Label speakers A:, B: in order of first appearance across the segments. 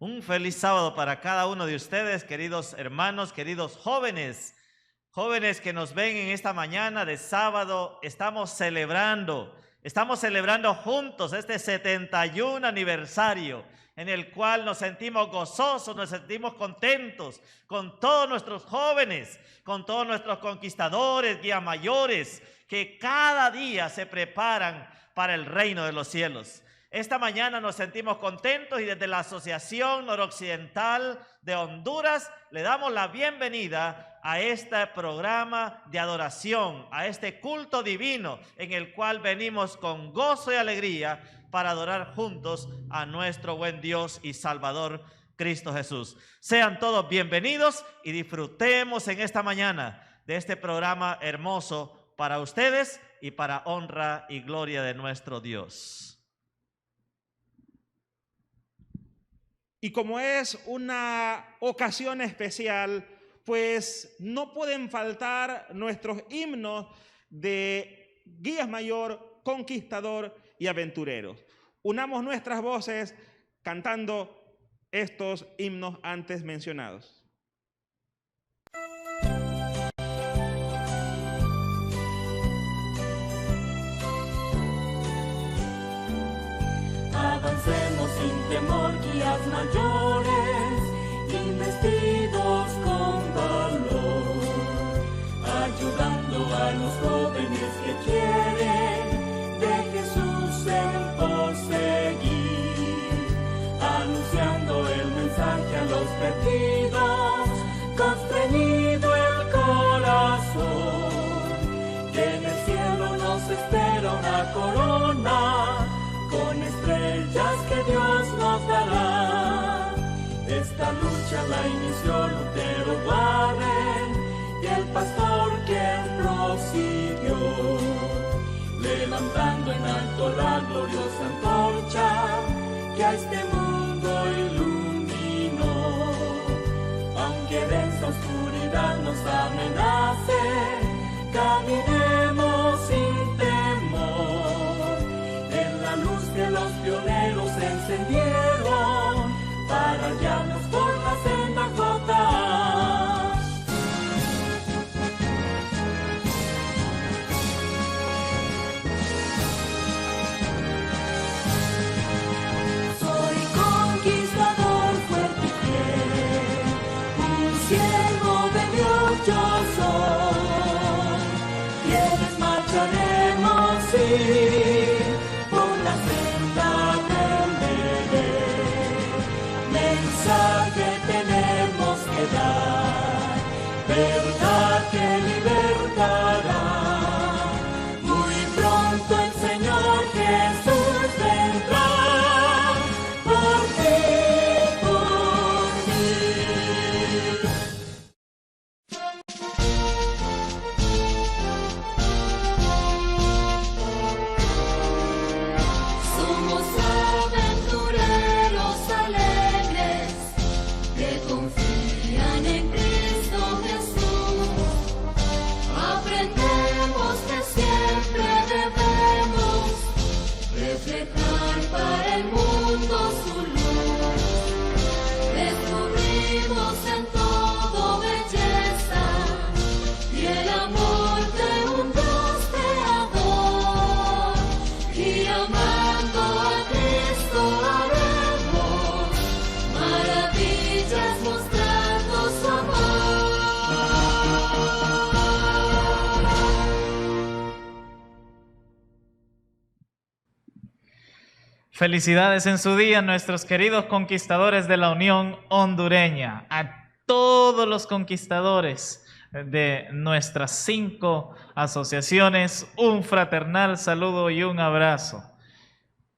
A: Un feliz sábado para cada uno de ustedes, queridos hermanos, queridos jóvenes. Jóvenes que nos ven en esta mañana de sábado, estamos celebrando juntos este 71 aniversario en el cual nos sentimos gozosos, nos sentimos contentos con todos nuestros jóvenes, con todos nuestros conquistadores, guías mayores, que cada día se preparan para el reino de los cielos. Esta mañana nos sentimos contentos y desde la Asociación Noroccidental de Honduras le damos la bienvenida a este programa de adoración, a este culto divino en el cual venimos con gozo y alegría para adorar juntos a nuestro buen Dios y Salvador Cristo Jesús. Sean todos bienvenidos y disfrutemos en esta mañana de este programa hermoso para ustedes y para honra y gloria de nuestro Dios.
B: Y como es una ocasión especial, pues no pueden faltar nuestros himnos de guías mayor, conquistador y aventureros. Unamos nuestras voces cantando estos himnos antes mencionados.
C: Avancemos sin temor, guías mayores, investidos con valor, ayudando a los jóvenes que quieren de Jesús en pos seguir, anunciando el mensaje a los perdidos, constreñido el corazón, que en el cielo nos espera una corona, con estrellas que Dios nos dará. Esta lucha la inició Lutero Warren y el pastor quien prosiguió, levantando en alto la gloriosa antorcha que a este mundo iluminó. Aunque densa oscuridad nos amenace, caminemos sin temor. En la luz que los pioneros encendieron para guiarnos por la senda J. Soy conquistador fuerte y fiel, un siervo de Dios yo soy. Quienes marcharemos sí, por la senda del deber. Mensaje tenemos que dar, verdad que libertará. Muy pronto el Señor Jesús vendrá, por ti, por mí. Somos aventureros alegres que confían en Cristo Jesús. Aprendemos que siempre debemos reflejar para el mundo su luz. Descubrimos en todo belleza y el amor de un Dios creador. Y amando a Cristo haremos maravillas mostrando su amor.
D: Felicidades en su día, nuestros queridos conquistadores de la Unión Hondureña, a todos los conquistadores de nuestras 5 asociaciones, un fraternal saludo y un abrazo.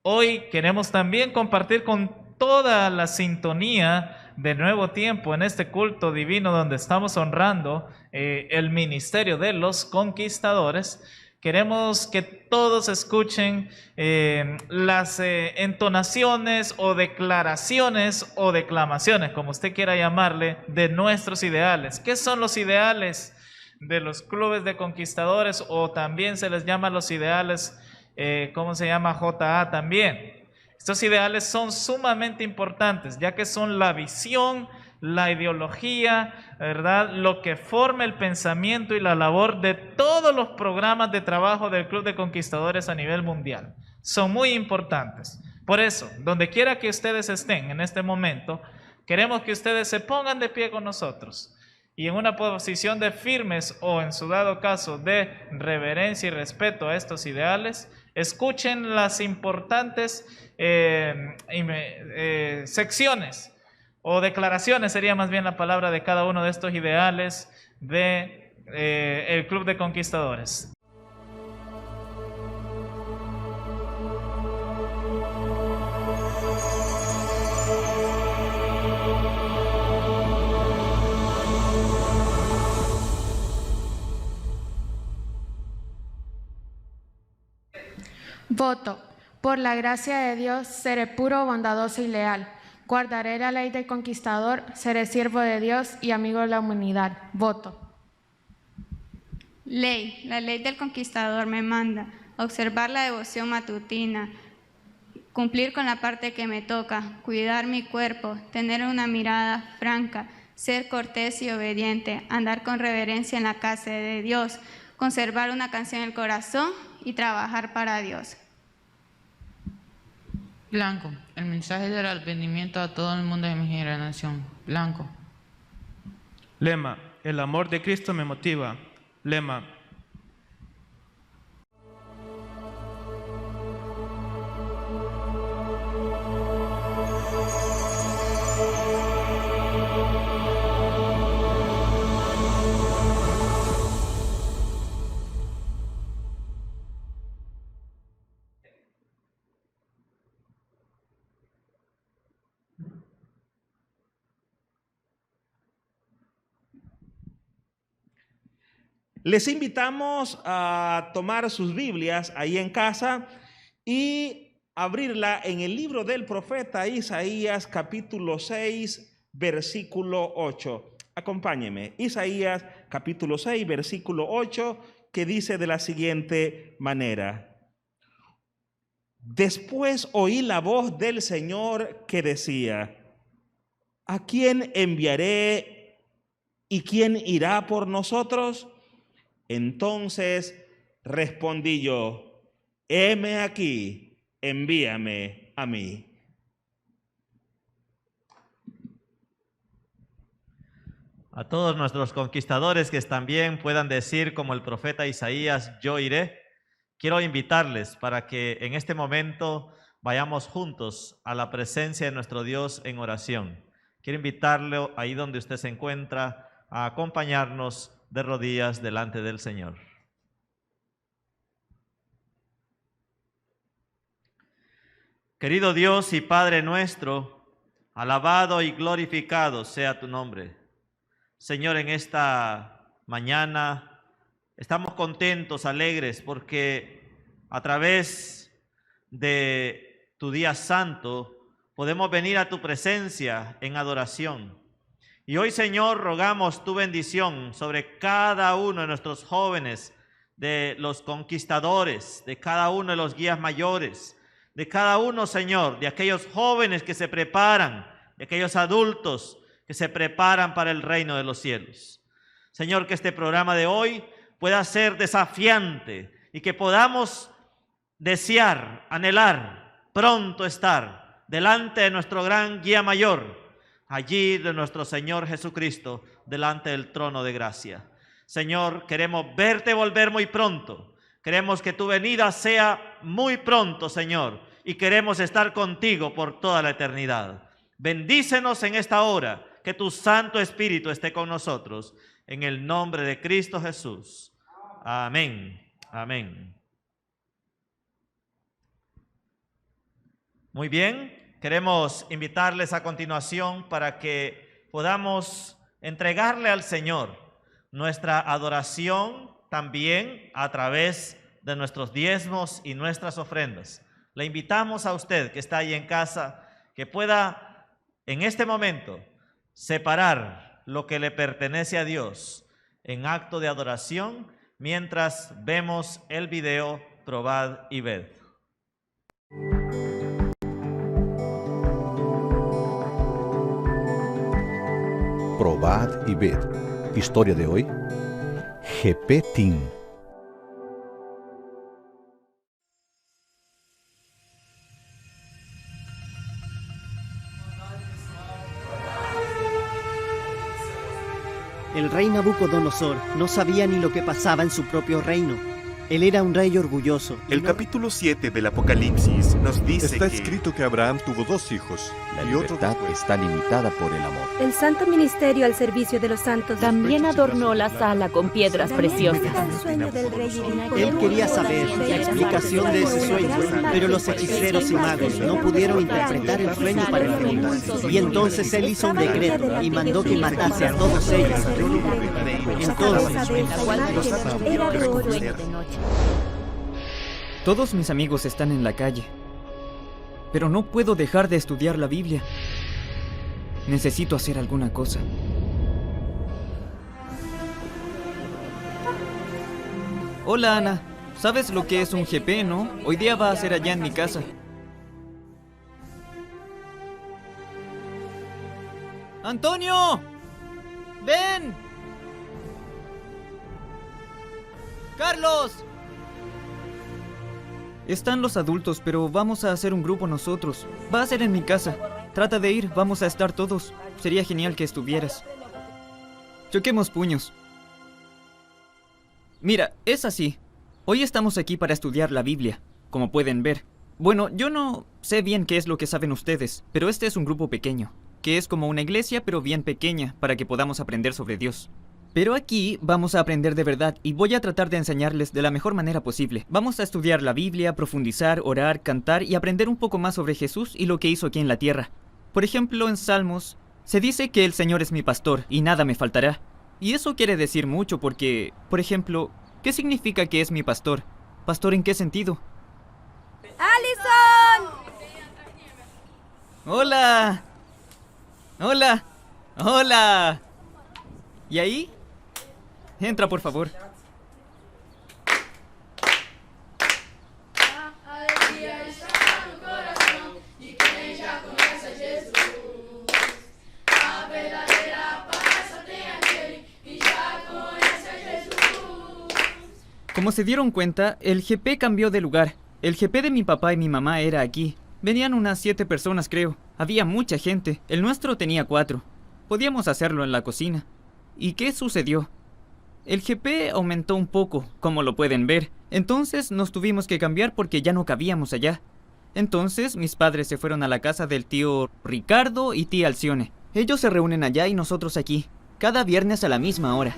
D: Hoy queremos también compartir con toda la sintonía de Nuevo Tiempo en este culto divino donde estamos honrando el ministerio de los conquistadores. Queremos que todos escuchen las entonaciones o declaraciones o declamaciones, como usted quiera llamarle, de nuestros ideales. ¿Qué son los ideales de los clubes de conquistadores? O también se les llama los ideales, ¿cómo se llama? JA también. Estos ideales son sumamente importantes, ya que son la visión, la ideología, ¿verdad? Lo que forma el pensamiento y la labor de todos los programas de trabajo del Club de Conquistadores a nivel mundial. Son muy importantes. Por eso, donde quiera que ustedes estén en este momento, queremos que ustedes se pongan de pie con nosotros y en una posición de firmes o en su dado caso de reverencia y respeto a estos ideales, escuchen las importantes secciones o declaraciones, sería más bien la palabra, de cada uno de estos ideales de el Club de Conquistadores.
E: Voto. Por la gracia de Dios, seré puro, bondadoso y leal. Guardaré la ley del conquistador, seré siervo de Dios y amigo de la humanidad. Voto.
F: Ley. La ley del conquistador me manda observar la devoción matutina, cumplir con la parte que me toca, cuidar mi cuerpo, tener una mirada franca, ser cortés y obediente, andar con reverencia en la casa de Dios, conservar una canción en el corazón y trabajar para Dios.
G: Blanco. El mensaje del advenimiento a todo el mundo de mi generación. Blanco.
B: Lema. El amor de Cristo me motiva. Lema. Les invitamos a tomar sus Biblias ahí en casa y abrirla en el libro del profeta Isaías, capítulo 6, versículo 8. Acompáñeme. Isaías, capítulo 6, versículo 8, que dice de la siguiente manera. Después oí la voz del Señor que decía: ¿a quién enviaré y quién irá por nosotros? Entonces respondí yo: heme aquí, envíame a mí.
A: A todos nuestros conquistadores que también puedan decir como el profeta Isaías: yo iré. Quiero invitarles para que en este momento vayamos juntos a la presencia de nuestro Dios en oración. Quiero invitarle ahí donde usted se encuentra a acompañarnos de rodillas delante del Señor. Querido Dios y Padre nuestro, alabado y glorificado sea tu nombre. Señor, en esta mañana estamos contentos, alegres, porque a través de tu día santo podemos venir a tu presencia en adoración. Y hoy, Señor, rogamos tu bendición sobre cada uno de nuestros jóvenes, de los conquistadores, de cada uno de los guías mayores, de cada uno, Señor, de aquellos jóvenes que se preparan, de aquellos adultos que se preparan para el reino de los cielos. Señor, que este programa de hoy pueda ser desafiante y que podamos desear, anhelar, pronto estar delante de nuestro gran guía mayor, allí de nuestro Señor Jesucristo, delante del trono de gracia. Señor, queremos verte volver muy pronto. Queremos que tu venida sea muy pronto, Señor, y queremos estar contigo por toda la eternidad. Bendícenos en esta hora, que tu Santo Espíritu esté con nosotros, en el nombre de Cristo Jesús. Amén. Amén. Muy bien. Queremos invitarles a continuación para que podamos entregarle al Señor nuestra adoración también a través de nuestros diezmos y nuestras ofrendas. Le invitamos a usted que está ahí en casa que pueda en este momento separar lo que le pertenece a Dios en acto de adoración mientras vemos el video Probad y Ved.
H: Vad y Ved. Historia de hoy, Jepetín.
I: El rey Nabucodonosor no sabía ni lo que pasaba en su propio reino. Él era un rey orgulloso.
J: El capítulo 7 del Apocalipsis nos dice
K: Está
J: que
K: escrito que Abraham tuvo 2 hijos.
L: La
K: y otro
L: libertad
K: después.
L: está limitada por el amor.
M: El santo ministerio al servicio de los santos.
N: También adornó la sala con piedras preciosas.
I: Él quería saber la explicación de ese sueño, pero los hechiceros y magos no pudieron interpretar el sueño para el rey. Y entonces él hizo un decreto y mandó que matase a todos ellos. Entonces,
O: todos mis amigos están en la calle, pero no puedo dejar de estudiar la Biblia. Necesito hacer alguna cosa. Hola, Ana. ¿Sabes lo que es un GP, no? Hoy día va a ser allá en mi casa. ¡Antonio! ¡Ven! ¡Carlos! Están los adultos, pero vamos a hacer un grupo nosotros. Va a ser en mi casa. Trata de ir, vamos a estar todos. Sería genial que estuvieras. Choquemos puños. Mira, es así. Hoy estamos aquí para estudiar la Biblia, como pueden ver. Bueno, yo no sé bien qué es lo que saben ustedes, pero este es un grupo pequeño, que es como una iglesia, pero bien pequeña, para que podamos aprender sobre Dios. Pero aquí vamos a aprender de verdad y voy a tratar de enseñarles de la mejor manera posible. Vamos a estudiar la Biblia, profundizar, orar, cantar y aprender un poco más sobre Jesús y lo que hizo aquí en la tierra. Por ejemplo, en Salmos, se dice que el Señor es mi pastor y nada me faltará. Y eso quiere decir mucho porque, por ejemplo, ¿qué significa que es mi pastor? ¿Pastor en qué sentido?
M: ¡Alison!
O: ¡Hola! ¡Hola! ¡Hola! ¿Y ahí? Entra, por favor. Como se dieron cuenta, el GP cambió de lugar. El GP de mi papá y mi mamá era aquí. Venían unas 7 personas, creo. Había mucha gente. El nuestro tenía 4. Podíamos hacerlo en la cocina. ¿Y qué sucedió? El GP aumentó un poco, como lo pueden ver. Entonces nos tuvimos que cambiar porque ya no cabíamos allá. Entonces mis padres se fueron a la casa del tío Ricardo y tía Alcione. Ellos se reúnen allá y nosotros aquí, cada viernes a la misma hora.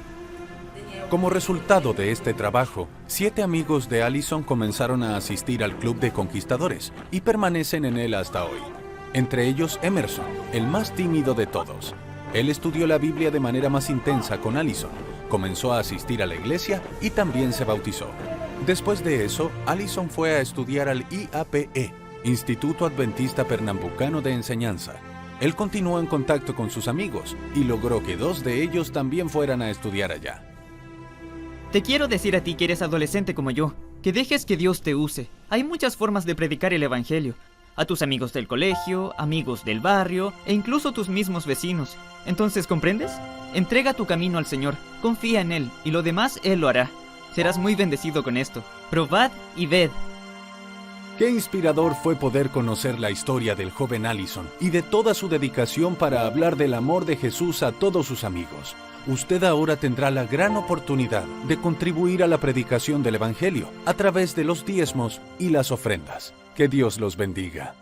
P: Como resultado de este trabajo, 7 amigos de Alison comenzaron a asistir al Club de Conquistadores y permanecen en él hasta hoy. Entre ellos Emerson, el más tímido de todos. Él estudió la Biblia de manera más intensa con Alison, comenzó a asistir a la iglesia y también se bautizó. Después de eso, Alison fue a estudiar al IAPE, Instituto Adventista Pernambucano de Enseñanza. Él continuó en contacto con sus amigos y logró que 2 de ellos también fueran a estudiar allá.
O: Te quiero decir a ti que eres adolescente como yo, que dejes que Dios te use. Hay muchas formas de predicar el evangelio. A tus amigos del colegio, amigos del barrio e incluso tus mismos vecinos. Entonces, ¿comprendes? Entrega tu camino al Señor, confía en Él y lo demás Él lo hará. Serás muy bendecido con esto. Probad y ved.
P: Qué inspirador fue poder conocer la historia del joven Alison y de toda su dedicación para hablar del amor de Jesús a todos sus amigos. Usted ahora tendrá la gran oportunidad de contribuir a la predicación del Evangelio a través de los diezmos y las ofrendas. Que Dios los bendiga.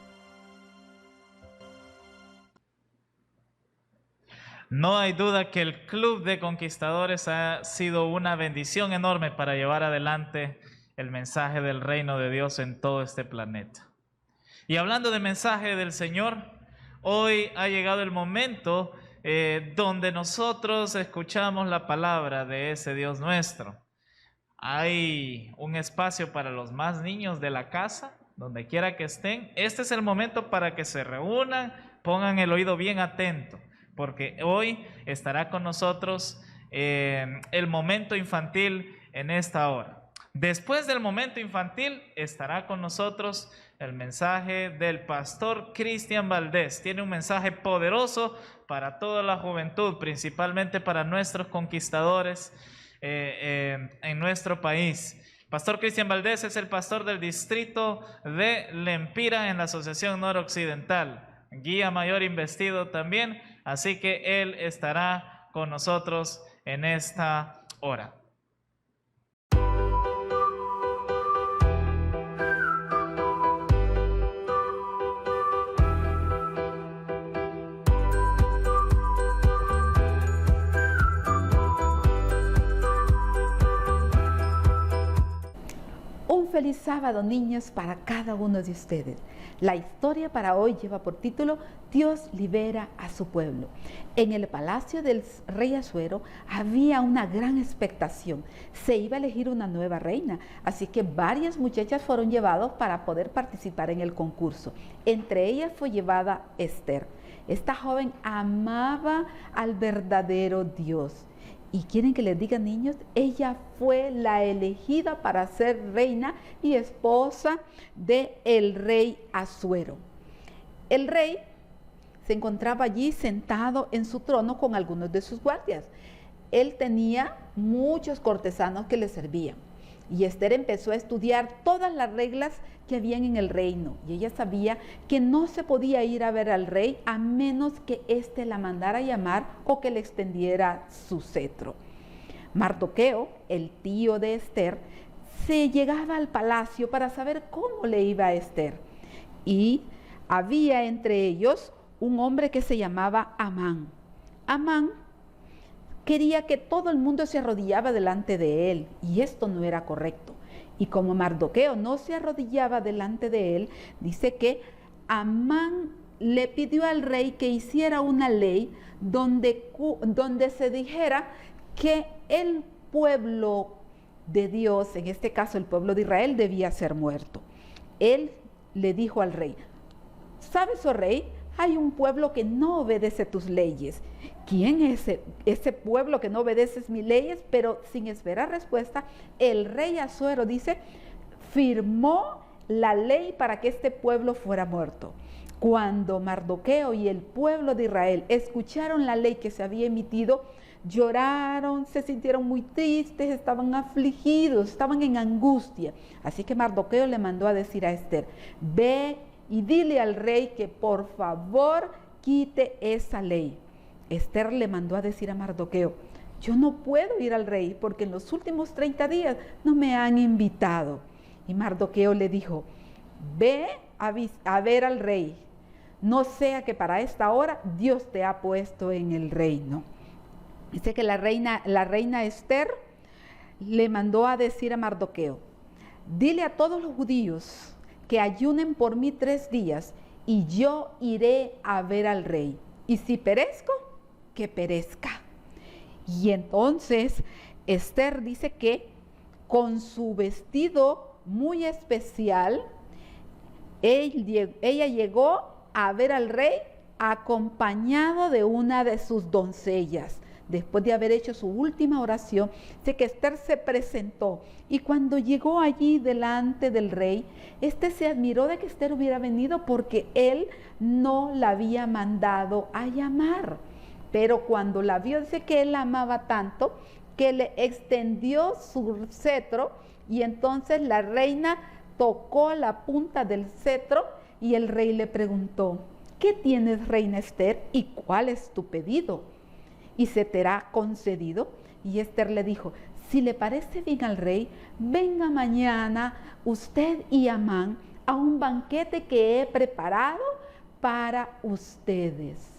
D: No hay duda que el Club de Conquistadores ha sido una bendición enorme para llevar adelante el mensaje del reino de Dios en todo este planeta. Y hablando del mensaje del Señor, hoy ha llegado el momento donde nosotros escuchamos la palabra de ese Dios nuestro. Hay un espacio para los más niños de la casa, donde quiera que estén. Este es el momento para que se reúnan, pongan el oído bien atento, porque hoy estará con nosotros el momento infantil en esta hora. Después del momento infantil estará con nosotros el mensaje del pastor Cristian Valdés. Tiene un mensaje poderoso para toda la juventud, principalmente para nuestros conquistadores en nuestro país. Pastor Cristian Valdés es el pastor del distrito de Lempira en la Asociación Noroccidental, guía mayor investido también, así que él estará con nosotros en esta hora.
L: Un feliz sábado, niños, para cada uno de ustedes. La historia para hoy lleva por título Dios libera a su pueblo. En el palacio del rey Asuero había una gran expectación. Se iba a elegir una nueva reina, así que varias muchachas fueron llevadas para poder participar en el concurso. Entre ellas fue llevada Esther. Esta joven amaba al verdadero Dios. Y quieren que les diga, niños, ella fue la elegida para ser reina y esposa del rey Asuero. El rey se encontraba allí sentado en su trono con algunos de sus guardias. Él tenía muchos cortesanos que le servían. Y Esther empezó a estudiar todas las reglas que habían en el reino. Y ella sabía que no se podía ir a ver al rey a menos que éste la mandara a llamar o que le extendiera su cetro. Mardoqueo, el tío de Esther, se llegaba al palacio para saber cómo le iba a Esther. Y había entre ellos un hombre que se llamaba Amán. Amán quería que todo el mundo se arrodillaba delante de él, y esto no era correcto. Y como Mardoqueo no se arrodillaba delante de él, dice que Amán le pidió al rey que hiciera una ley donde se dijera que el pueblo de Dios, en este caso el pueblo de Israel, debía ser muerto. Él le dijo al rey: ¿sabes, oh rey? Hay un pueblo que no obedece tus leyes. ¿Quién es ese pueblo que no obedece mis leyes? Pero sin esperar respuesta, el rey Asuero dice, firmó la ley para que este pueblo fuera muerto. Cuando Mardoqueo y el pueblo de Israel escucharon la ley que se había emitido, lloraron, se sintieron muy tristes, estaban afligidos, estaban en angustia. Así que Mardoqueo le mandó a decir a Esther: ve y dile al rey que por favor quite esa ley. Esther le mandó a decir a Mardoqueo: yo no puedo ir al rey porque en los últimos 30 días no me han invitado. Y Mardoqueo le dijo: ve a ver al rey, no sea que para esta hora Dios te ha puesto en el reino. Dice que la reina Esther le mandó a decir a Mardoqueo: dile a todos los judíos que ayunen por mí 3 días y yo iré a ver al rey. Y si perezco, que perezca. Y entonces Esther dice que con su vestido muy especial, ella llegó a ver al rey acompañado de una de sus doncellas. Después de haber hecho su última oración, dice que Esther se presentó y cuando llegó allí delante del rey, este se admiró de que Esther hubiera venido porque él no la había mandado a llamar. Pero cuando la vio, dice que él la amaba tanto que le extendió su cetro y entonces la reina tocó la punta del cetro y el rey le preguntó: ¿qué tienes, reina Esther, y cuál es tu pedido? ¿Y se te hará concedido? Y Esther le dijo: si le parece bien al rey, venga mañana usted y Amán a un banquete que he preparado para ustedes.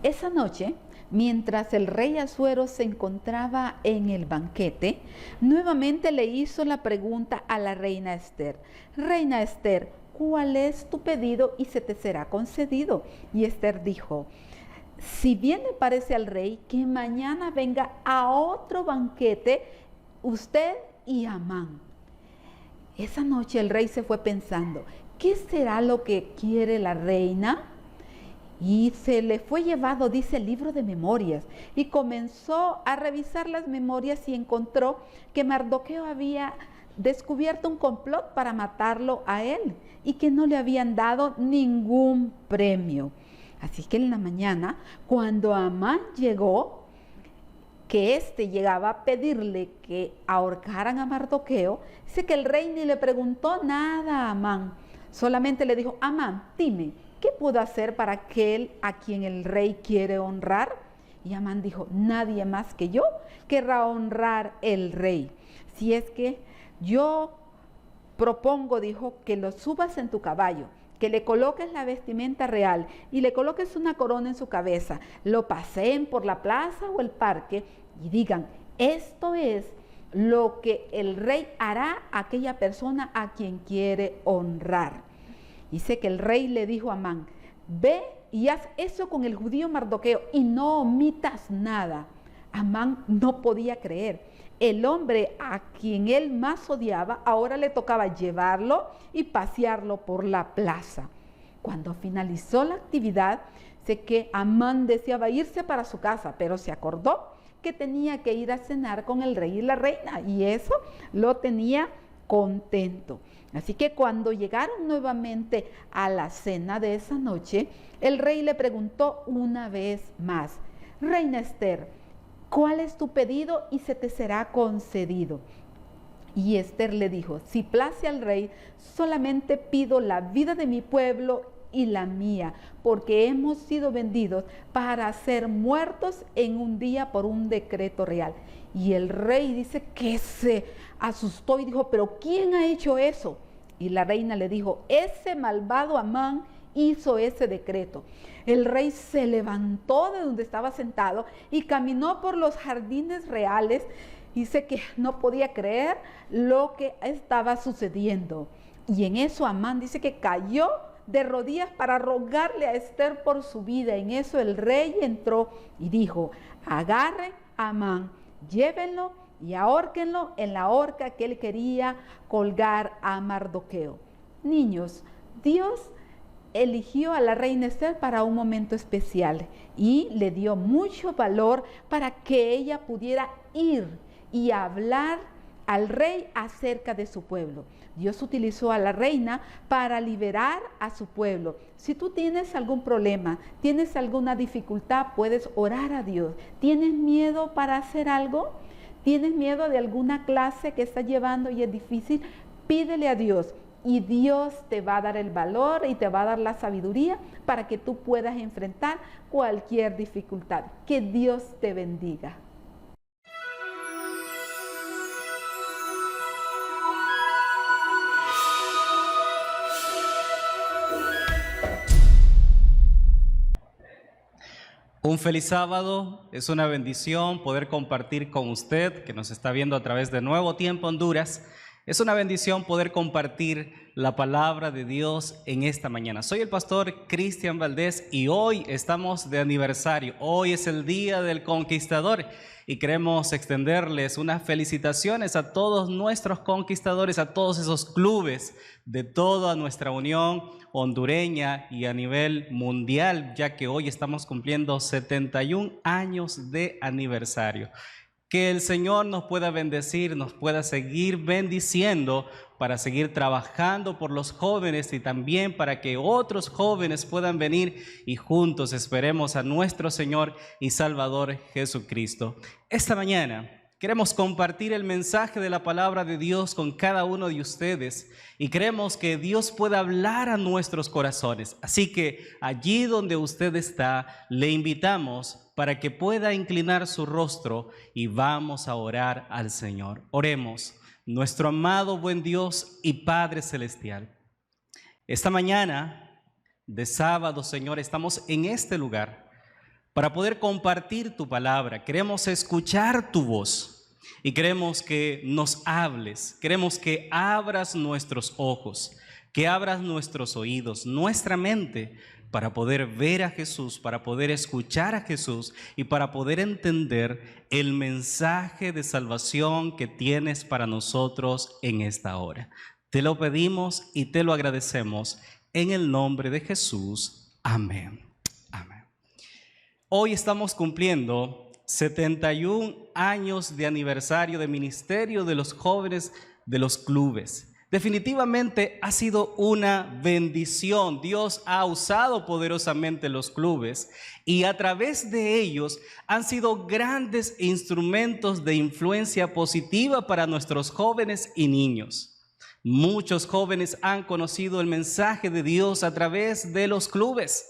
L: Esa noche, mientras el rey Asuero se encontraba en el banquete, nuevamente le hizo la pregunta a la reina Esther: reina Esther, ¿cuál es tu pedido y se te será concedido? Y Esther dijo: si bien le parece al rey que mañana venga a otro banquete usted y Amán. Esa noche el rey se fue pensando: ¿qué será lo que quiere la reina? Y se le fue llevado, dice, el libro de memorias, y comenzó a revisar las memorias y encontró que Mardoqueo había descubierto un complot para matarlo a él y que no le habían dado ningún premio. Así que en la mañana, cuando Amán llegó, que éste llegaba a pedirle que ahorcaran a Mardoqueo, dice que el rey ni le preguntó nada a Amán, solamente le dijo: Amán, dime, ¿qué puedo hacer para aquel a quien el rey quiere honrar? Y Amán dijo: nadie más que yo querrá honrar el rey. Si es que yo propongo, dijo, que lo subas en tu caballo, que le coloques la vestimenta real y le coloques una corona en su cabeza, lo paseen por la plaza o el parque y digan: esto es lo que el rey hará a aquella persona a quien quiere honrar. Dice que el rey le dijo a Amán: ve y haz eso con el judío Mardoqueo y no omitas nada. Amán no podía creer. El hombre a quien él más odiaba, ahora le tocaba llevarlo y pasearlo por la plaza. Cuando finalizó la actividad, sé que Amán deseaba irse para su casa, pero se acordó que tenía que ir a cenar con el rey y la reina, y eso lo tenía contento. Así que cuando llegaron nuevamente a la cena de esa noche, el rey le preguntó una vez más: Reina Esther, ¿cuál es tu pedido y se te será concedido? Y Esther le dijo: si place al rey, solamente pido la vida de mi pueblo y la mía, porque hemos sido vendidos para ser muertos en un día por un decreto real. Y el rey dice que se asustó y dijo: ¿pero quién ha hecho eso? Y la reina le dijo: ese malvado Amán hizo ese decreto. El rey se levantó de donde estaba sentado y caminó por los jardines reales. Dice que no podía creer lo que estaba sucediendo. Y en eso Amán dice que cayó de rodillas para rogarle a Esther por su vida. En eso el rey entró y dijo: agarren a Amán, llévenlo y ahórquenlo en la horca que él quería colgar a Mardoqueo. Niños, Dios eligió a la reina Esther para un momento especial y le dio mucho valor para que ella pudiera ir y hablar al rey acerca de su pueblo. Dios utilizó a la reina para liberar a su pueblo. Si tú tienes algún problema, tienes alguna dificultad, puedes orar a Dios. ¿Tienes miedo para hacer algo? ¿Tienes miedo de alguna clase que estás llevando y es difícil? Pídele a Dios. Y Dios te va a dar el valor y te va a dar la sabiduría para que tú puedas enfrentar cualquier dificultad. Que Dios te bendiga.
Q: Un feliz sábado, es una bendición poder compartir con usted que nos está viendo a través de Nuevo Tiempo Honduras. Es una bendición poder compartir la palabra de Dios en esta mañana. Soy el pastor Cristian Valdés y hoy estamos de aniversario. Hoy es el Día del Conquistador y queremos extenderles unas felicitaciones a todos nuestros conquistadores, a todos esos clubes de toda nuestra unión hondureña y a nivel mundial, ya que hoy estamos cumpliendo 71 años de aniversario. Que el Señor nos pueda bendecir, nos pueda seguir bendiciendo para seguir trabajando por los jóvenes y también para que otros jóvenes puedan venir y juntos esperemos a nuestro Señor y Salvador Jesucristo. Esta mañana queremos compartir el mensaje de la palabra de Dios con cada uno de ustedes y queremos que Dios pueda hablar a nuestros corazones. Así que allí donde usted está, le invitamos para que pueda inclinar su rostro y vamos a orar al Señor. Oremos. Nuestro amado buen Dios y Padre Celestial, esta mañana de sábado, Señor, estamos en este lugar para poder compartir tu palabra. Queremos escuchar tu voz y queremos que nos hables. Queremos que abras nuestros ojos, que abras nuestros oídos, nuestra mente, para poder ver a Jesús, para poder escuchar a Jesús y para poder entender el mensaje de salvación que tienes para nosotros en esta hora. Te lo pedimos y te lo agradecemos en el nombre de Jesús. Amén. Hoy estamos cumpliendo 71 años de aniversario de ministerio de los jóvenes de los clubes. Definitivamente ha sido una bendición. Dios ha usado poderosamente los clubes y a través de ellos han sido grandes instrumentos de influencia positiva para nuestros jóvenes y niños. Muchos jóvenes han conocido el mensaje de Dios a través de los clubes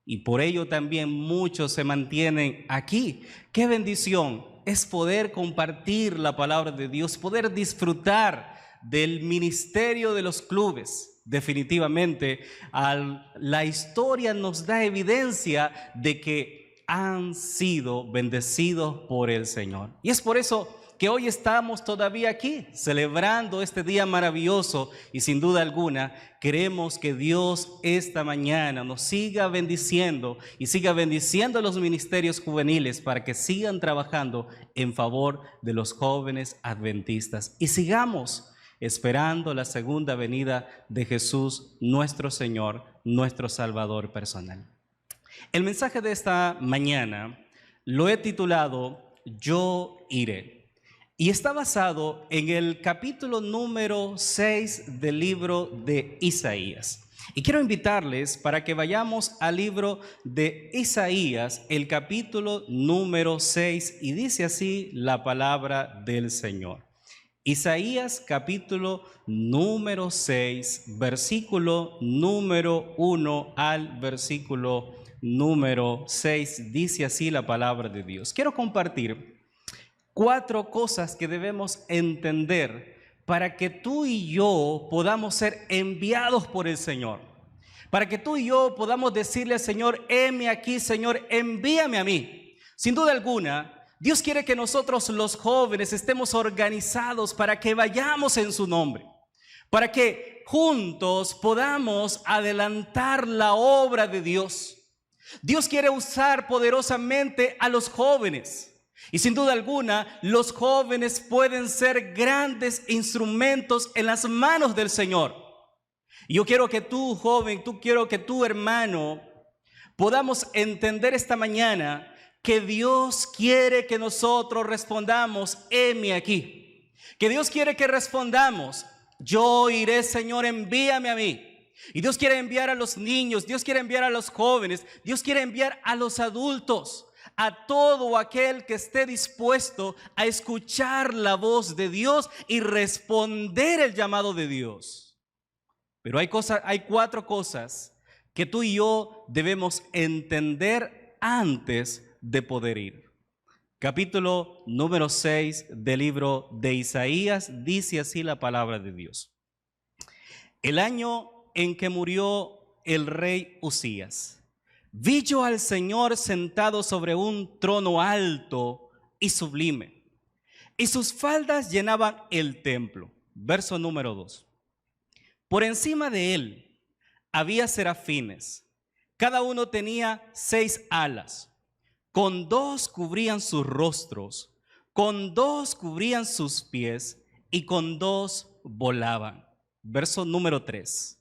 Q: y por ello también muchos se mantienen aquí. ¡Qué bendición es poder compartir la palabra de Dios, poder disfrutar del ministerio de los clubes! Definitivamente, la historia nos da evidencia de que han sido bendecidos por el Señor. Y es por eso que hoy estamos todavía aquí, celebrando este día maravilloso y sin duda alguna queremos que Dios esta mañana nos siga bendiciendo y siga bendiciendo a los ministerios juveniles para que sigan trabajando en favor de los jóvenes adventistas y sigamos esperando la segunda venida de Jesús, nuestro Señor, nuestro Salvador personal. El mensaje de esta mañana lo he titulado Yo iré. Y está basado en el capítulo número 6 del libro de Isaías. Y quiero invitarles para que vayamos al libro de Isaías, el capítulo número 6, y dice así la palabra del Señor. Isaías capítulo número 6, versículo número 1 al versículo número 6, dice así la palabra de Dios. Quiero compartir 4 cosas que debemos entender para que tú y yo podamos ser enviados por el Señor. Para que tú y yo podamos decirle al Señor, heme aquí, Señor, envíame a mí. Sin duda alguna, Dios quiere que nosotros los jóvenes estemos organizados para que vayamos en su nombre. Para que juntos podamos adelantar la obra de Dios. Dios quiere usar poderosamente a los jóvenes. Y sin duda alguna, los jóvenes pueden ser grandes instrumentos en las manos del Señor. Y yo quiero que tú, joven, quiero que tú, hermano, podamos entender esta mañana que Dios quiere que nosotros respondamos, heme aquí. Que Dios quiere que respondamos, yo iré, Señor, envíame a mí. Y Dios quiere enviar a los niños, Dios quiere enviar a los jóvenes, Dios quiere enviar a los adultos, a todo aquel que esté dispuesto a escuchar la voz de Dios y responder el llamado de Dios. Pero hay 4 cosas que tú y yo debemos entender antes de poder ir. Capítulo número 6 del libro de Isaías dice así la palabra de Dios. El año en que murió el rey Uzías, vi yo al Señor sentado sobre un trono alto y sublime, y sus faldas llenaban el templo. Verso número 2. Por encima de él había serafines, cada uno tenía 6 alas, con 2 cubrían sus rostros, con 2 cubrían sus pies, y con 2 volaban. Verso número 3.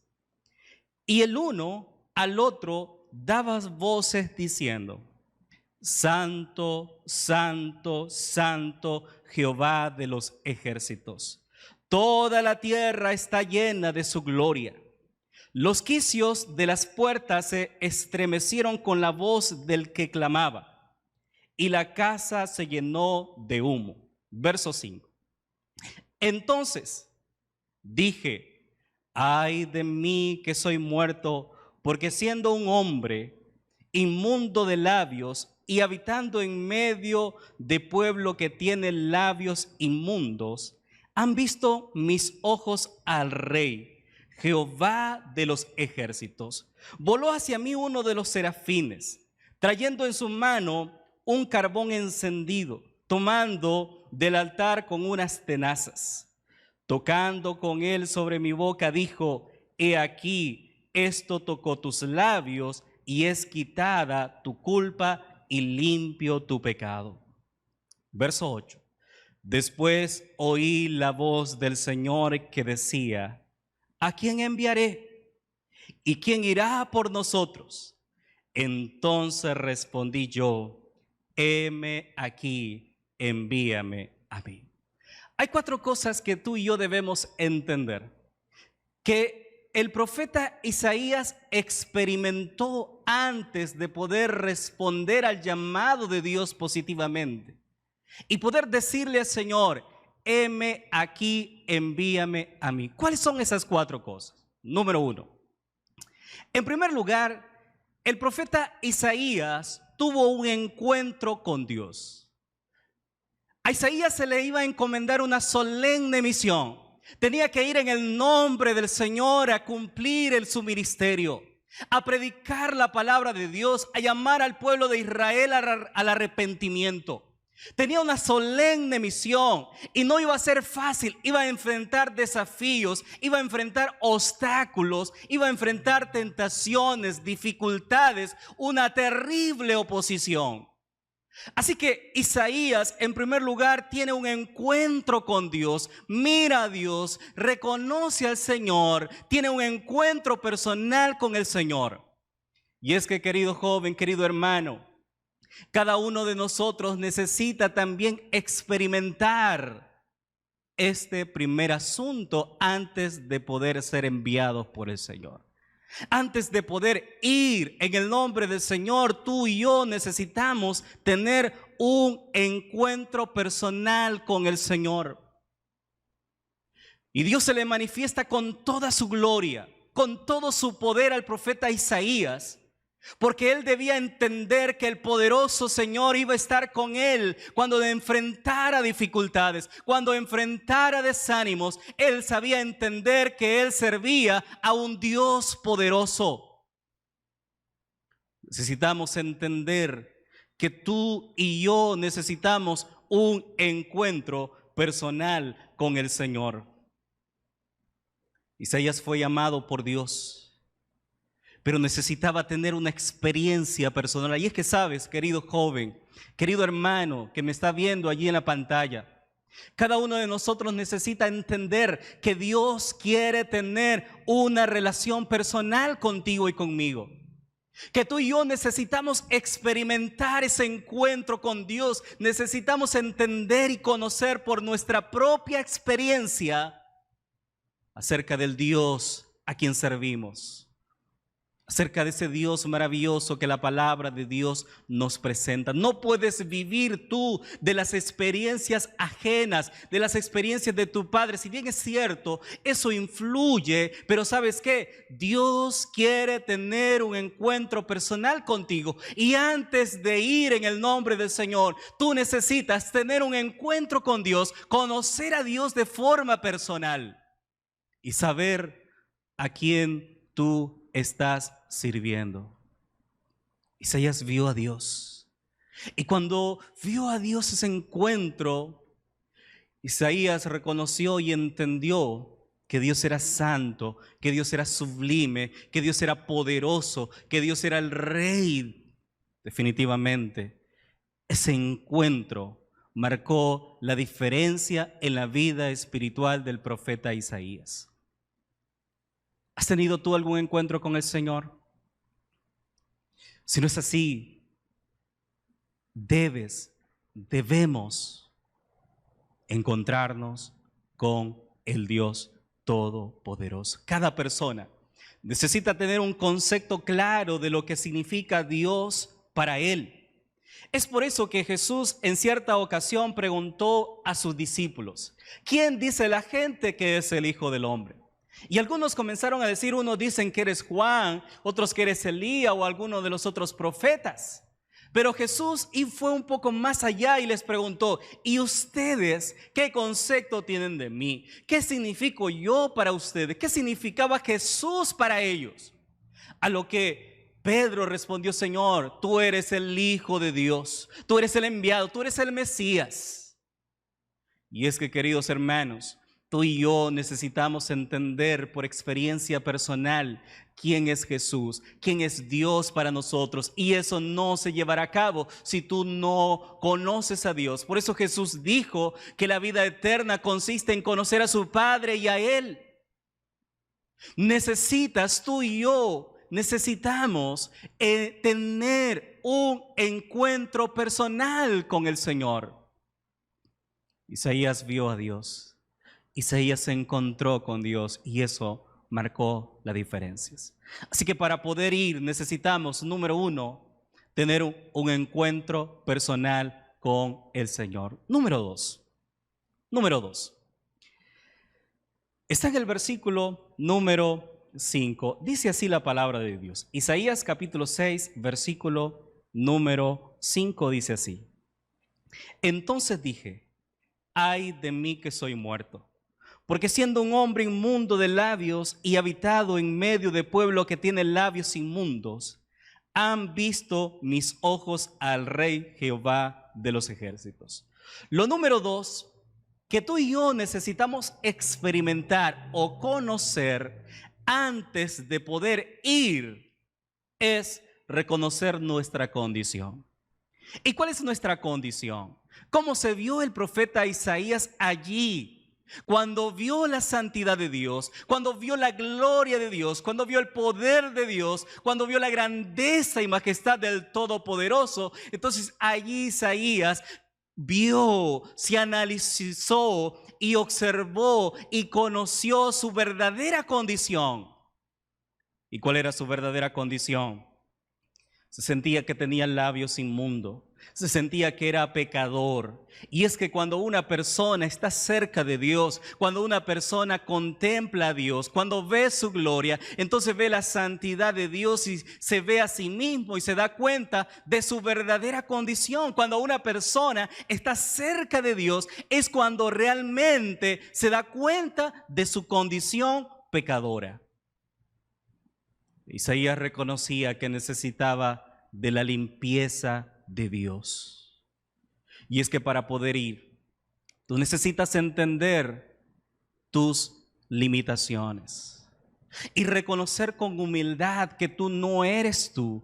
Q: Y el uno al otro daba voces diciendo, Santo, Santo, Santo, Jehová de los ejércitos. Toda la tierra está llena de su gloria. Los quicios de las puertas se estremecieron con la voz del que clamaba, y la casa se llenó de humo. Verso 5. Entonces dije, ay de mí que soy muerto, porque siendo un hombre inmundo de labios y habitando en medio de pueblo que tiene labios inmundos, han visto mis ojos al Rey, Jehová de los ejércitos. Voló hacia mí uno de los serafines, trayendo en su mano un carbón encendido, tomando del altar con unas tenazas. Tocando con él sobre mi boca, dijo, he aquí, esto tocó tus labios y es quitada tu culpa y limpio tu pecado. Verso 8. Después oí la voz del Señor que decía, ¿a quién enviaré? ¿Y quién irá por nosotros? Entonces respondí yo, heme aquí, envíame a mí. Hay 4 cosas que tú y yo debemos entender. Que el profeta Isaías experimentó antes de poder responder al llamado de Dios positivamente. Y poder decirle al Señor, heme aquí, envíame a mí. ¿Cuáles son esas 4 cosas? Número 1. En primer lugar, el profeta Isaías tuvo un encuentro con Dios. A Isaías se le iba a encomendar una solemne misión. Tenía que ir en el nombre del Señor a cumplir su ministerio, a predicar la palabra de Dios, a llamar al pueblo de Israel al arrepentimiento. Tenía una solemne misión y no iba a ser fácil. Iba a enfrentar desafíos, iba a enfrentar obstáculos, iba a enfrentar tentaciones, dificultades, una terrible oposición. Así que Isaías, en primer lugar, tiene un encuentro con Dios, mira a Dios, reconoce al Señor, tiene un encuentro personal con el Señor. Y es que, querido joven, querido hermano, cada uno de nosotros necesita también experimentar este primer asunto antes de poder ser enviados por el Señor. Antes de poder ir en el nombre del Señor, tú y yo necesitamos tener un encuentro personal con el Señor. Y Dios se le manifiesta con toda su gloria, con todo su poder al profeta Isaías, porque él debía entender que el poderoso Señor iba a estar con él cuando enfrentara dificultades, cuando enfrentara desánimos. Él sabía entender que él servía a un Dios poderoso. Necesitamos entender que tú y yo necesitamos un encuentro personal con el Señor. Isaías fue llamado por Dios, pero necesitaba tener una experiencia personal. Y es que sabes, querido joven, querido hermano que me está viendo allí en la pantalla, cada uno de nosotros necesita entender que Dios quiere tener una relación personal contigo y conmigo. Que tú y yo necesitamos experimentar ese encuentro con Dios. Necesitamos entender y conocer por nuestra propia experiencia acerca del Dios a quien servimos. Acerca de ese Dios maravilloso que la palabra de Dios nos presenta. No puedes vivir tú de las experiencias ajenas, de las experiencias de tu padre. Si bien es cierto, eso influye, pero ¿sabes qué? Dios quiere tener un encuentro personal contigo. Y antes de ir en el nombre del Señor, tú necesitas tener un encuentro con Dios, conocer a Dios de forma personal y saber a quién tú estás sirviendo. Isaías vio a Dios, y cuando vio a Dios ese encuentro, Isaías reconoció y entendió que Dios era santo, que Dios era sublime, que Dios era poderoso, que Dios era el Rey. Definitivamente, ese encuentro marcó la diferencia en la vida espiritual del profeta Isaías. ¿Has tenido tú algún encuentro con el Señor? Si no es así, debemos encontrarnos con el Dios Todopoderoso. Cada persona necesita tener un concepto claro de lo que significa Dios para él. Es por eso que Jesús en cierta ocasión preguntó a sus discípulos, ¿quién dice la gente que es el Hijo del Hombre? Y algunos comenzaron a decir, unos dicen que eres Juan, otros que eres Elías o alguno de los otros profetas. Pero Jesús fue un poco más allá y les preguntó, ¿y ustedes qué concepto tienen de mí? ¿Qué significo yo para ustedes? ¿Qué significaba Jesús para ellos? A lo que Pedro respondió, Señor, tú eres el Hijo de Dios, tú eres el enviado, tú eres el Mesías. Y es que, queridos hermanos, tú y yo necesitamos entender por experiencia personal quién es Jesús, quién es Dios para nosotros. Y eso no se llevará a cabo si tú no conoces a Dios. Por eso Jesús dijo que la vida eterna consiste en conocer a su Padre y a Él. Necesitas tú y yo necesitamos tener un encuentro personal con el Señor. Isaías vio a Dios. Isaías se encontró con Dios y eso marcó las diferencias. Así que para poder ir necesitamos, número uno, tener un encuentro personal con el Señor. Número dos. Está en el versículo número 5. Dice así la palabra de Dios. Isaías capítulo 6, versículo número 5 dice así. Entonces dije, ay de mí que soy muerto, porque siendo un hombre inmundo de labios y habitado en medio de pueblo que tiene labios inmundos, han visto mis ojos al Rey Jehová de los ejércitos. Lo número dos, que tú y yo necesitamos experimentar o conocer antes de poder ir, es reconocer nuestra condición. ¿Y cuál es nuestra condición? ¿Cómo se vio el profeta Isaías allí? Cuando vio la santidad de Dios, cuando vio la gloria de Dios, cuando vio el poder de Dios, cuando vio la grandeza y majestad del Todopoderoso, entonces allí Isaías vio, se analizó y observó y conoció su verdadera condición. ¿Y cuál era su verdadera condición? Se sentía que tenía labios inmundos. Se sentía que era pecador. Y es que cuando una persona está cerca de Dios, cuando una persona contempla a Dios, cuando ve su gloria, entonces ve la santidad de Dios y se ve a sí mismo y se da cuenta de su verdadera condición. Cuando una persona está cerca de Dios es cuando realmente se da cuenta de su condición pecadora. Isaías reconocía que necesitaba de la limpieza de Dios. Y es que para poder ir, tú necesitas entender tus limitaciones y reconocer con humildad que tú no eres tú.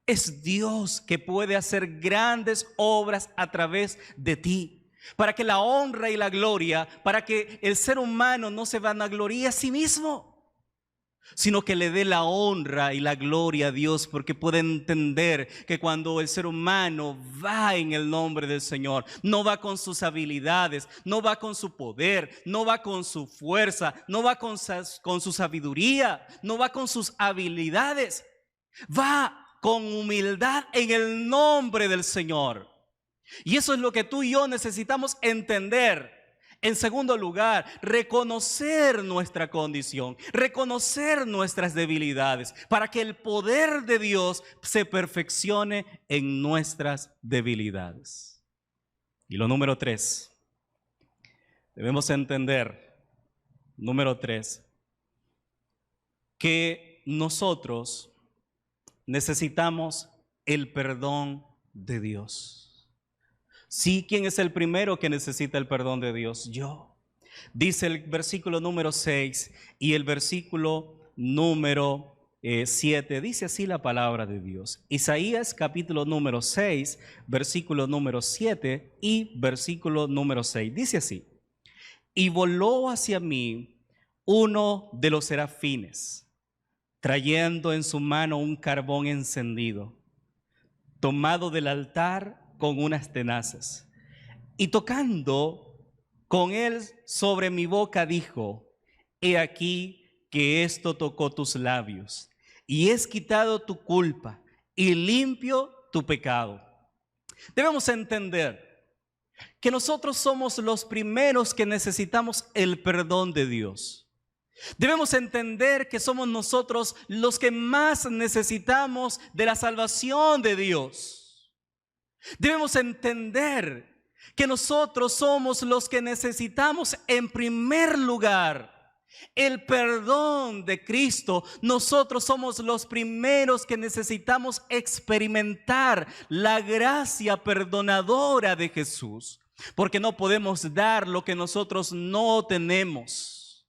Q: Es Dios que puede hacer grandes obras a través de ti, para que la honra y la gloria, para que el ser humano no se vanagloríe a sí mismo, sino que le dé la honra y la gloria a Dios, porque puede entender que cuando el ser humano va en el nombre del Señor, no va con sus habilidades, no va con su poder, no va con su fuerza, no va con su sabiduría, no va con sus habilidades, va con humildad en el nombre del Señor. Y eso es lo que tú y yo necesitamos entender. En segundo lugar, reconocer nuestra condición, reconocer nuestras debilidades, para que el poder de Dios se perfeccione en nuestras debilidades. Y lo número 3, debemos entender, número 3, que nosotros necesitamos el perdón de Dios. Sí, ¿quién es el primero que necesita el perdón de Dios? Yo. Dice el versículo número 6 y el versículo número 7. Dice así la palabra de Dios. Isaías capítulo número 6, versículo número 7 y versículo número 6. Dice así. Y voló hacia mí uno de los serafines, trayendo en su mano un carbón encendido, tomado del altar con unas tenazas, y tocando con él sobre mi boca dijo, he aquí que esto tocó tus labios, y es quitado tu culpa, y limpio tu pecado. Debemos entender que nosotros somos los primeros que necesitamos el perdón de Dios. Debemos entender que somos nosotros los que más necesitamos de la salvación de Dios. Debemos entender que nosotros somos los que necesitamos en primer lugar el perdón de Cristo. Nosotros somos los primeros que necesitamos experimentar la gracia perdonadora de Jesús, porque no podemos dar lo que nosotros no tenemos.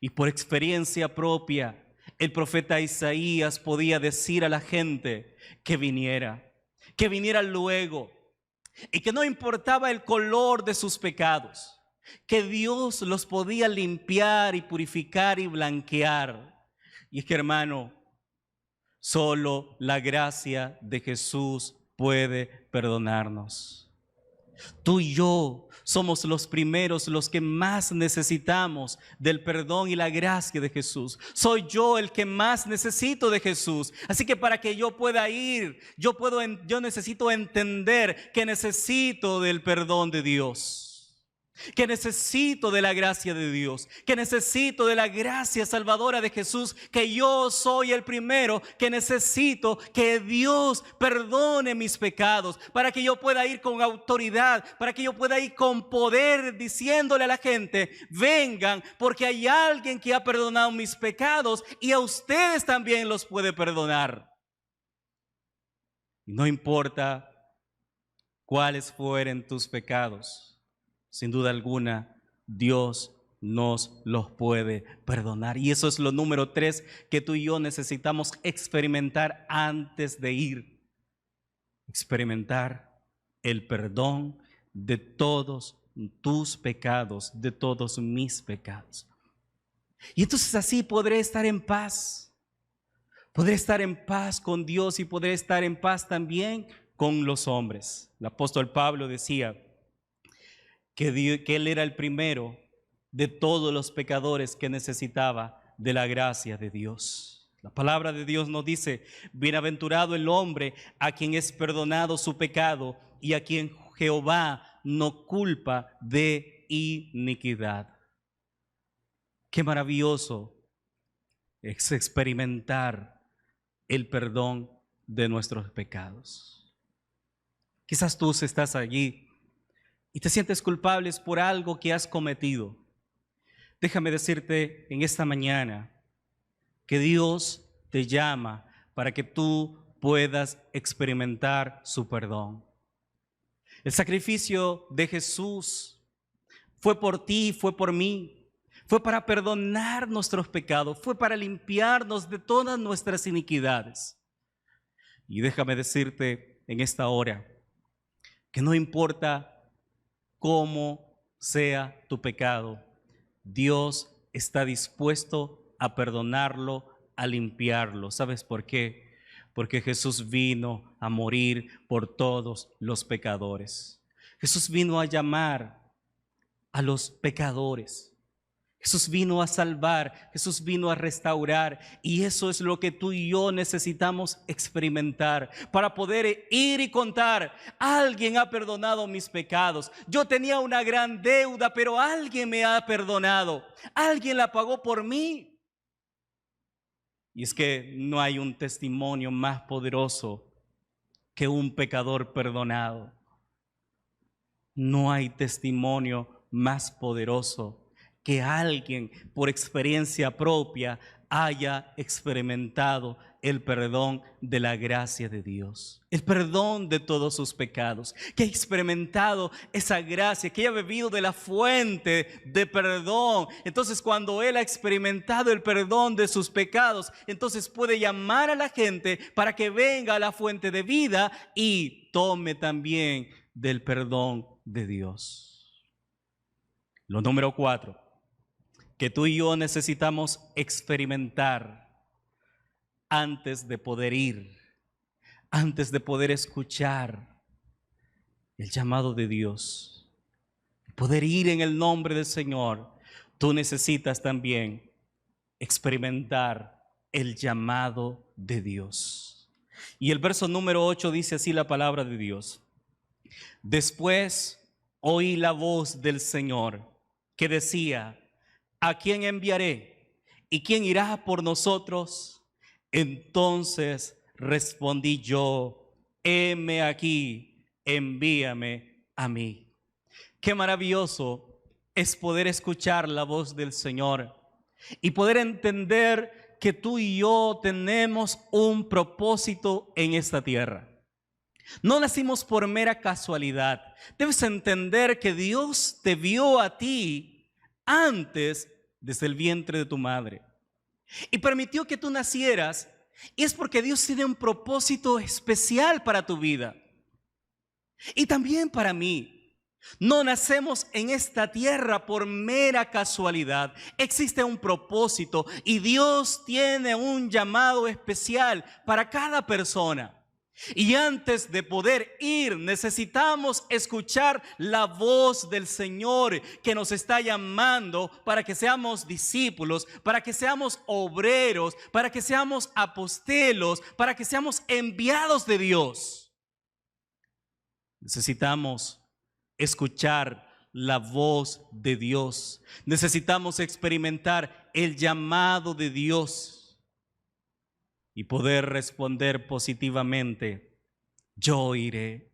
Q: Y por experiencia propia, el profeta Isaías podía decir a la gente que viniera luego, y que no importaba el color de sus pecados, que Dios los podía limpiar y purificar y blanquear. Y es que, hermano, Solo la gracia de Jesús puede perdonarnos. Tú y yo somos los primeros, los que más necesitamos del perdón y la gracia de Jesús. Soy yo el que más necesito de Jesús. Así que para que yo pueda ir, yo necesito entender que necesito del perdón de Dios, que necesito de la gracia de Dios, que necesito de la gracia salvadora de Jesús, que yo soy el primero que necesito que Dios perdone mis pecados, para que yo pueda ir con autoridad, para que yo pueda ir con poder diciéndole a la gente: vengan, porque hay alguien que ha perdonado mis pecados y a ustedes también los puede perdonar. No importa cuáles fueren tus pecados, sin duda alguna, Dios nos los puede perdonar. Y eso es lo número 3 que tú y yo necesitamos experimentar antes de ir. Experimentar el perdón de todos tus pecados, de todos mis pecados. Y entonces así podré estar en paz. Podré estar en paz con Dios y podré estar en paz también con los hombres. El apóstol Pablo decía que él era el primero de todos los pecadores que necesitaba de la gracia de Dios. La palabra de Dios nos dice: bienaventurado el hombre a quien es perdonado su pecado y a quien Jehová no culpa de iniquidad. Qué maravilloso es experimentar el perdón de nuestros pecados. Quizás tú estás allí y te sientes culpable por algo que has cometido. Déjame decirte en esta mañana que Dios te llama para que tú puedas experimentar su perdón. El sacrificio de Jesús fue por ti, fue por mí. Fue para perdonar nuestros pecados, fue para limpiarnos de todas nuestras iniquidades. Y déjame decirte en esta hora que no importa cómo sea tu pecado, Dios está dispuesto a perdonarlo, a limpiarlo. ¿Sabes por qué? Porque Jesús vino a morir por todos los pecadores. Jesús vino a llamar a los pecadores. Jesús vino a salvar, Jesús vino a restaurar, y eso es lo que tú y yo necesitamos experimentar para poder ir y contar: alguien ha perdonado mis pecados. Yo tenía una gran deuda, pero alguien me ha perdonado. Alguien la pagó por mí. Y es que no hay un testimonio más poderoso que un pecador perdonado. No hay testimonio más poderoso que alguien por experiencia propia haya experimentado el perdón de la gracia de Dios, el perdón de todos sus pecados, que ha experimentado esa gracia, que haya bebido de la fuente de perdón. Entonces, cuando él ha experimentado el perdón de sus pecados, entonces puede llamar a la gente para que venga a la fuente de vida y tome también del perdón de Dios. Lo número 4 que tú y yo necesitamos experimentar antes de poder ir, antes de poder escuchar el llamado de Dios, poder ir en el nombre del Señor, tú necesitas también experimentar el llamado de Dios. Y el verso número 8 dice así la palabra de Dios: después oí la voz del Señor que decía: ¿a quién enviaré? ¿Y quién irá por nosotros? Entonces respondí yo: heme aquí, envíame a mí. Qué maravilloso es poder escuchar la voz del Señor y poder entender que tú y yo tenemos un propósito en esta tierra. No nacimos por mera casualidad. Debes entender que Dios te vio a ti antes desde el vientre de tu madre y permitió que tú nacieras, y es porque Dios tiene un propósito especial para tu vida y también para mí. No nacemos en esta tierra por mera casualidad. Existe un propósito y Dios tiene un llamado especial para cada persona. Y antes de poder ir, necesitamos escuchar la voz del Señor que nos está llamando para que seamos discípulos, para que seamos obreros, para que seamos apostelos, para que seamos enviados de Dios. Necesitamos escuchar la voz de Dios. Necesitamos experimentar el llamado de Dios y poder responder positivamente: yo iré,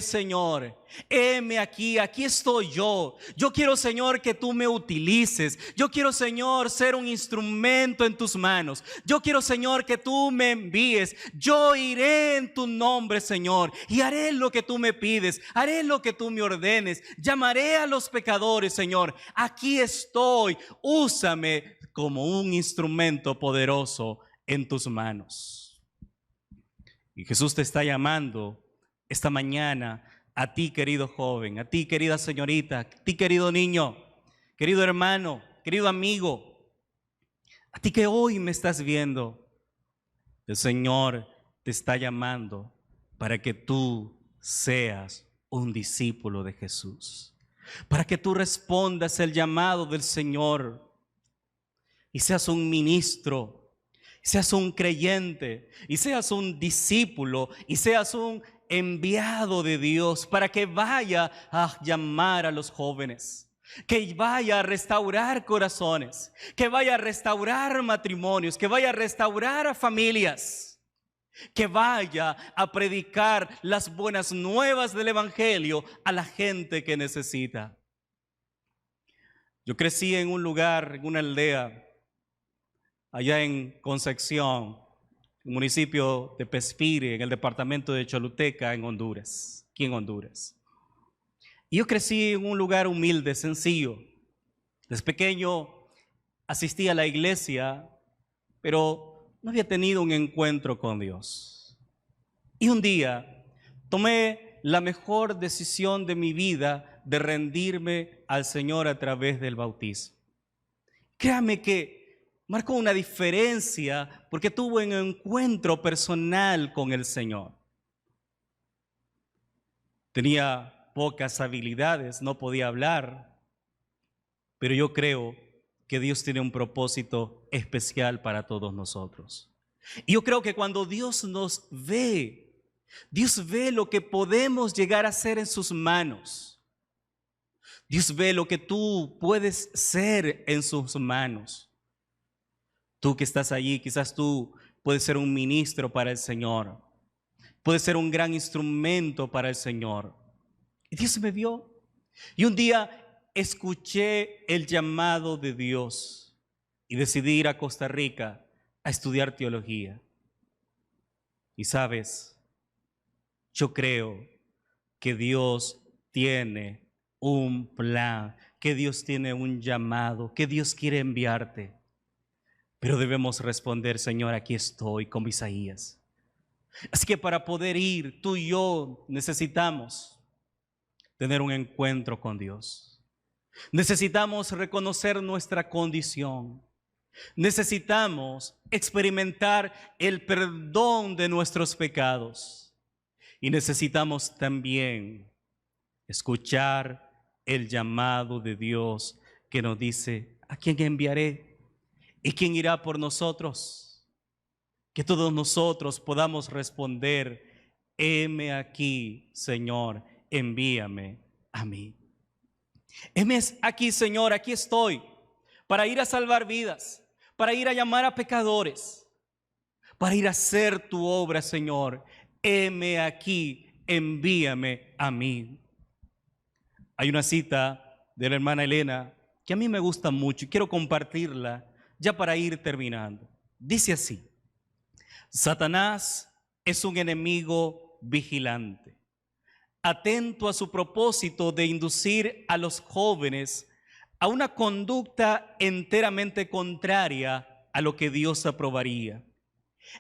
Q: Señor, heme aquí, aquí estoy yo. Yo quiero, Señor, que tú me utilices. Yo quiero, Señor, ser un instrumento en tus manos. Yo quiero, Señor, que tú me envíes. Yo iré en tu nombre, Señor, y haré lo que tú me pides, haré lo que tú me ordenes. Llamaré a los pecadores, Señor. Aquí estoy, úsame como un instrumento poderoso en tus manos. Y Jesús te está llamando esta mañana a ti, querido joven, a ti, querida señorita, a ti, querido niño, querido hermano, querido amigo, a ti que hoy me estás viendo. El Señor te está llamando para que tú seas un discípulo de Jesús, para que tú respondas el llamado del Señor y seas un ministro, seas un creyente y seas un discípulo y seas un enviado de Dios para que vaya a llamar a los jóvenes, que vaya a restaurar corazones, que vaya a restaurar matrimonios, que vaya a restaurar a familias, que vaya a predicar las buenas nuevas del Evangelio a la gente que necesita. Yo crecí en un lugar, en una aldea, allá en Concepción, municipio de Pespire, en el departamento de Choluteca, en Honduras, aquí en Honduras. Y yo crecí en un lugar humilde, sencillo. Desde pequeño asistí a la iglesia, pero no había tenido un encuentro con Dios. Y un día tomé la mejor decisión de mi vida de rendirme al Señor a través del bautismo. Créame que marcó una diferencia porque tuve un encuentro personal con el Señor. Tenía pocas habilidades, no podía hablar, pero yo creo que Dios tiene un propósito especial para todos nosotros. Y yo creo que cuando Dios nos ve, Dios ve lo que podemos llegar a ser en sus manos. Dios ve lo que tú puedes ser en sus manos. Tú que estás allí, quizás tú puedes ser un ministro para el Señor. Puedes ser un gran instrumento para el Señor. Y Dios me vio. Y un día escuché el llamado de Dios y decidí ir a Costa Rica a estudiar teología. Y sabes, yo creo que Dios tiene un plan, que Dios tiene un llamado, que Dios quiere enviarte. Pero debemos responder: Señor, aquí estoy, como Isaías. Así que para poder ir, tú y yo necesitamos tener un encuentro con Dios. Necesitamos reconocer nuestra condición. Necesitamos experimentar el perdón de nuestros pecados. Y necesitamos también escuchar el llamado de Dios que nos dice: ¿a quién enviaré? ¿Y quién irá por nosotros? Que todos nosotros podamos responder: heme aquí, Señor, envíame a mí. Heme aquí, Señor, aquí estoy, para ir a salvar vidas, para ir a llamar a pecadores, para ir a hacer tu obra, Señor. Heme aquí, envíame a mí. Hay una cita de la hermana Elena que a mí me gusta mucho y quiero compartirla ya para ir terminando. Dice así: Satanás es un enemigo vigilante, atento a su propósito de inducir a los jóvenes a una conducta enteramente contraria a lo que Dios aprobaría.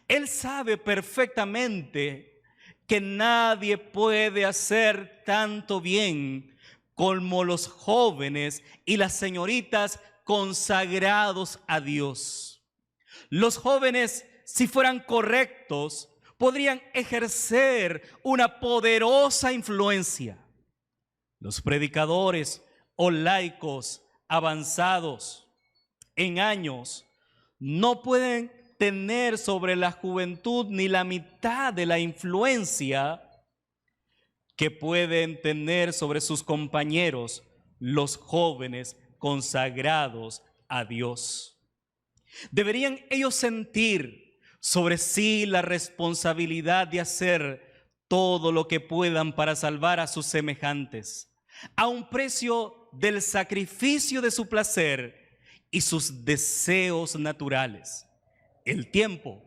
Q: Él sabe perfectamente que nadie puede hacer tanto bien como los jóvenes y las señoritas consagrados a Dios. Los jóvenes, si fueran correctos, podrían ejercer una poderosa influencia. Los predicadores o laicos avanzados en años no pueden tener sobre la juventud ni la mitad de la influencia que pueden tener sobre sus compañeros, los jóvenes consagrados a Dios. Deberían ellos sentir sobre sí la responsabilidad de hacer todo lo que puedan para salvar a sus semejantes, a un precio del sacrificio de su placer y sus deseos naturales, el tiempo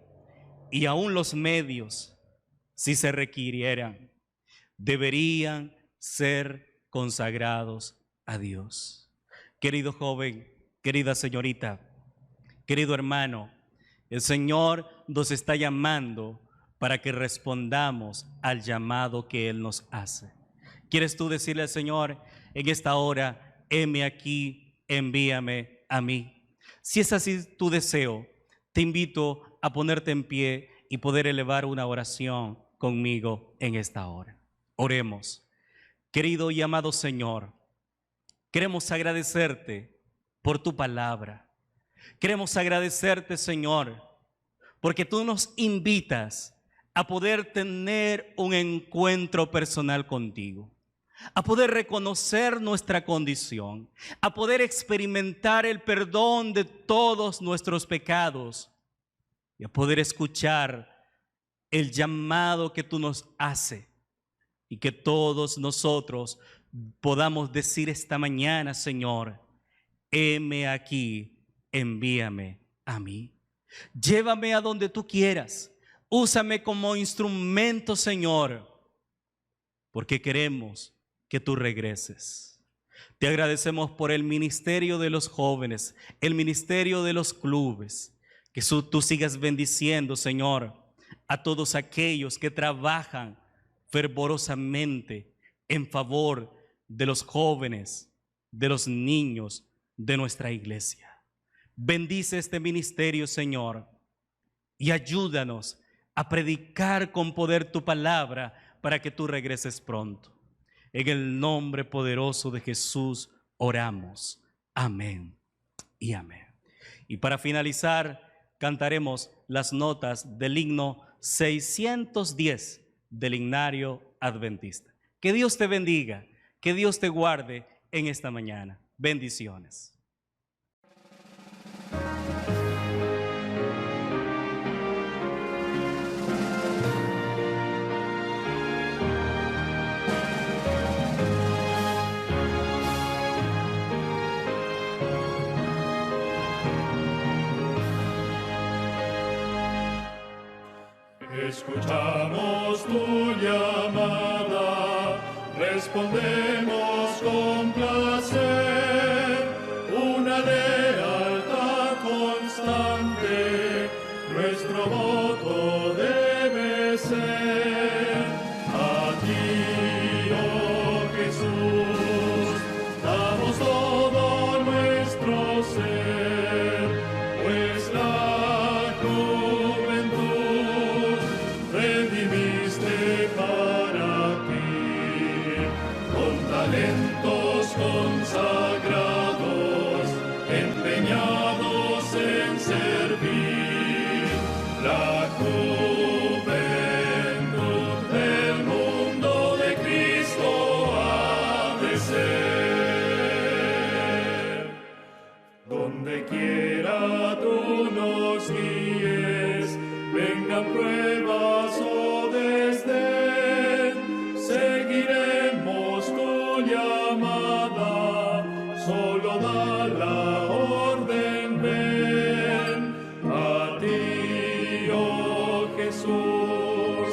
Q: y aún los medios, si se requirieran, deberían ser consagrados a Dios. Querido joven, querida señorita, querido hermano, el Señor nos está llamando para que respondamos al llamado que Él nos hace. ¿Quieres tú decirle al Señor en esta hora, heme aquí, envíame a mí? Si es así tu deseo, te invito a ponerte en pie y poder elevar una oración conmigo en esta hora. Oremos. Querido y amado Señor, queremos agradecerte por tu palabra. Queremos agradecerte, Señor, porque tú nos invitas a poder tener un encuentro personal contigo, a poder reconocer nuestra condición, a poder experimentar el perdón de todos nuestros pecados y a poder escuchar el llamado que tú nos haces y que todos nosotros podamos decir esta mañana, Señor, heme aquí, envíame a mí. Llévame a donde tú quieras, úsame como instrumento, Señor, porque queremos que tú regreses. Te agradecemos por el ministerio de los jóvenes, el ministerio de los clubes, que tú sigas bendiciendo, Señor, a todos aquellos que trabajan fervorosamente en favor de los jóvenes, de los niños de nuestra iglesia. Bendice este ministerio, Señor, y ayúdanos a predicar con poder tu palabra para que tú regreses pronto. En el nombre poderoso de Jesús oramos. Amén y amén. Y para finalizar, cantaremos las notas del himno 610 del Himnario Adventista. Que Dios te bendiga, que Dios te guarde en esta mañana. Bendiciones.
C: Escuchamos tu llamada, respondemos con placer, una lealtad constante, nuestro voto debe ser. A ti, oh Jesús, damos todo nuestro ser, pues la juventud redimiste para ti, con talentos consagrados, empeñados en servir. La juventud del mundo de Cristo ha de ser. Donde quiera tú nos guíes, vengan pruebas o desdén, seguiremos tu llamada, solo da la orden, ven. A ti, oh Jesús,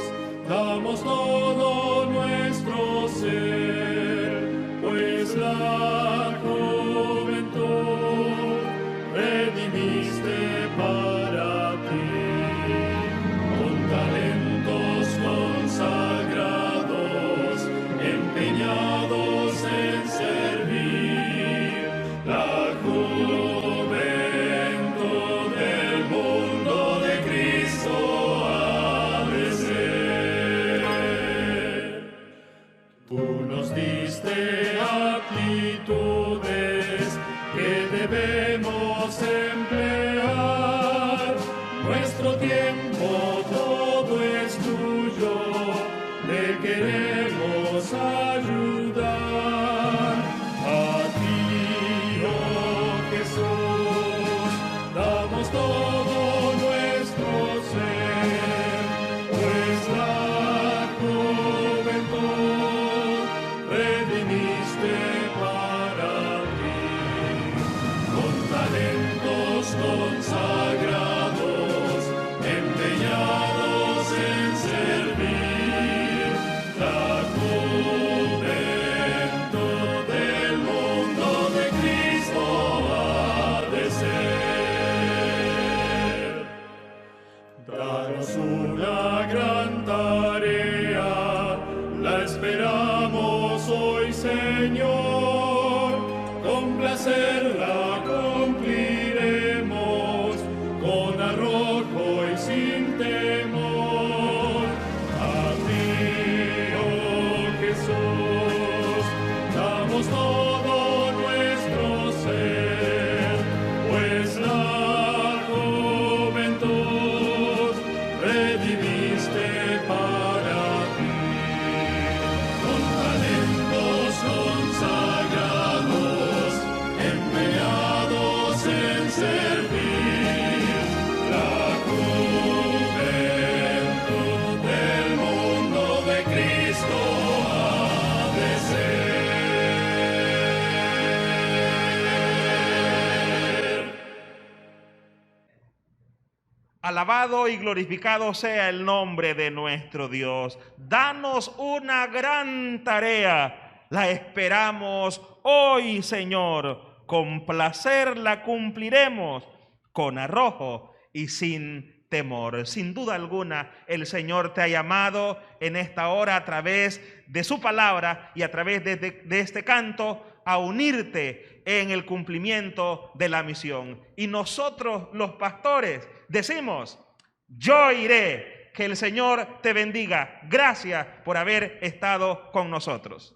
C: damos todo nuestro ser, pues la juventud redimiste para ti. una gran tarea, la esperamos hoy, Señor, con placer la cumpliremos, con arrojo y sin temor. A ti, oh Jesús, damos todo nuestro ser, pues la juventud redimiste para ti. Con talentos consagrados, empeñados en servir, la juventud del mundo de Cristo ha de ser.
B: Alabado y glorificado sea el nombre de nuestro Dios. Danos una gran tarea. La esperamos hoy, Señor. Con placer la cumpliremos, con arrojo y sin temor. Sin duda alguna, el Señor te ha llamado en esta hora a través de su palabra y a través de este canto a unirte en el cumplimiento de la misión. Y nosotros, los pastores, decimos: yo iré. Que el Señor te bendiga. Gracias por haber estado con nosotros.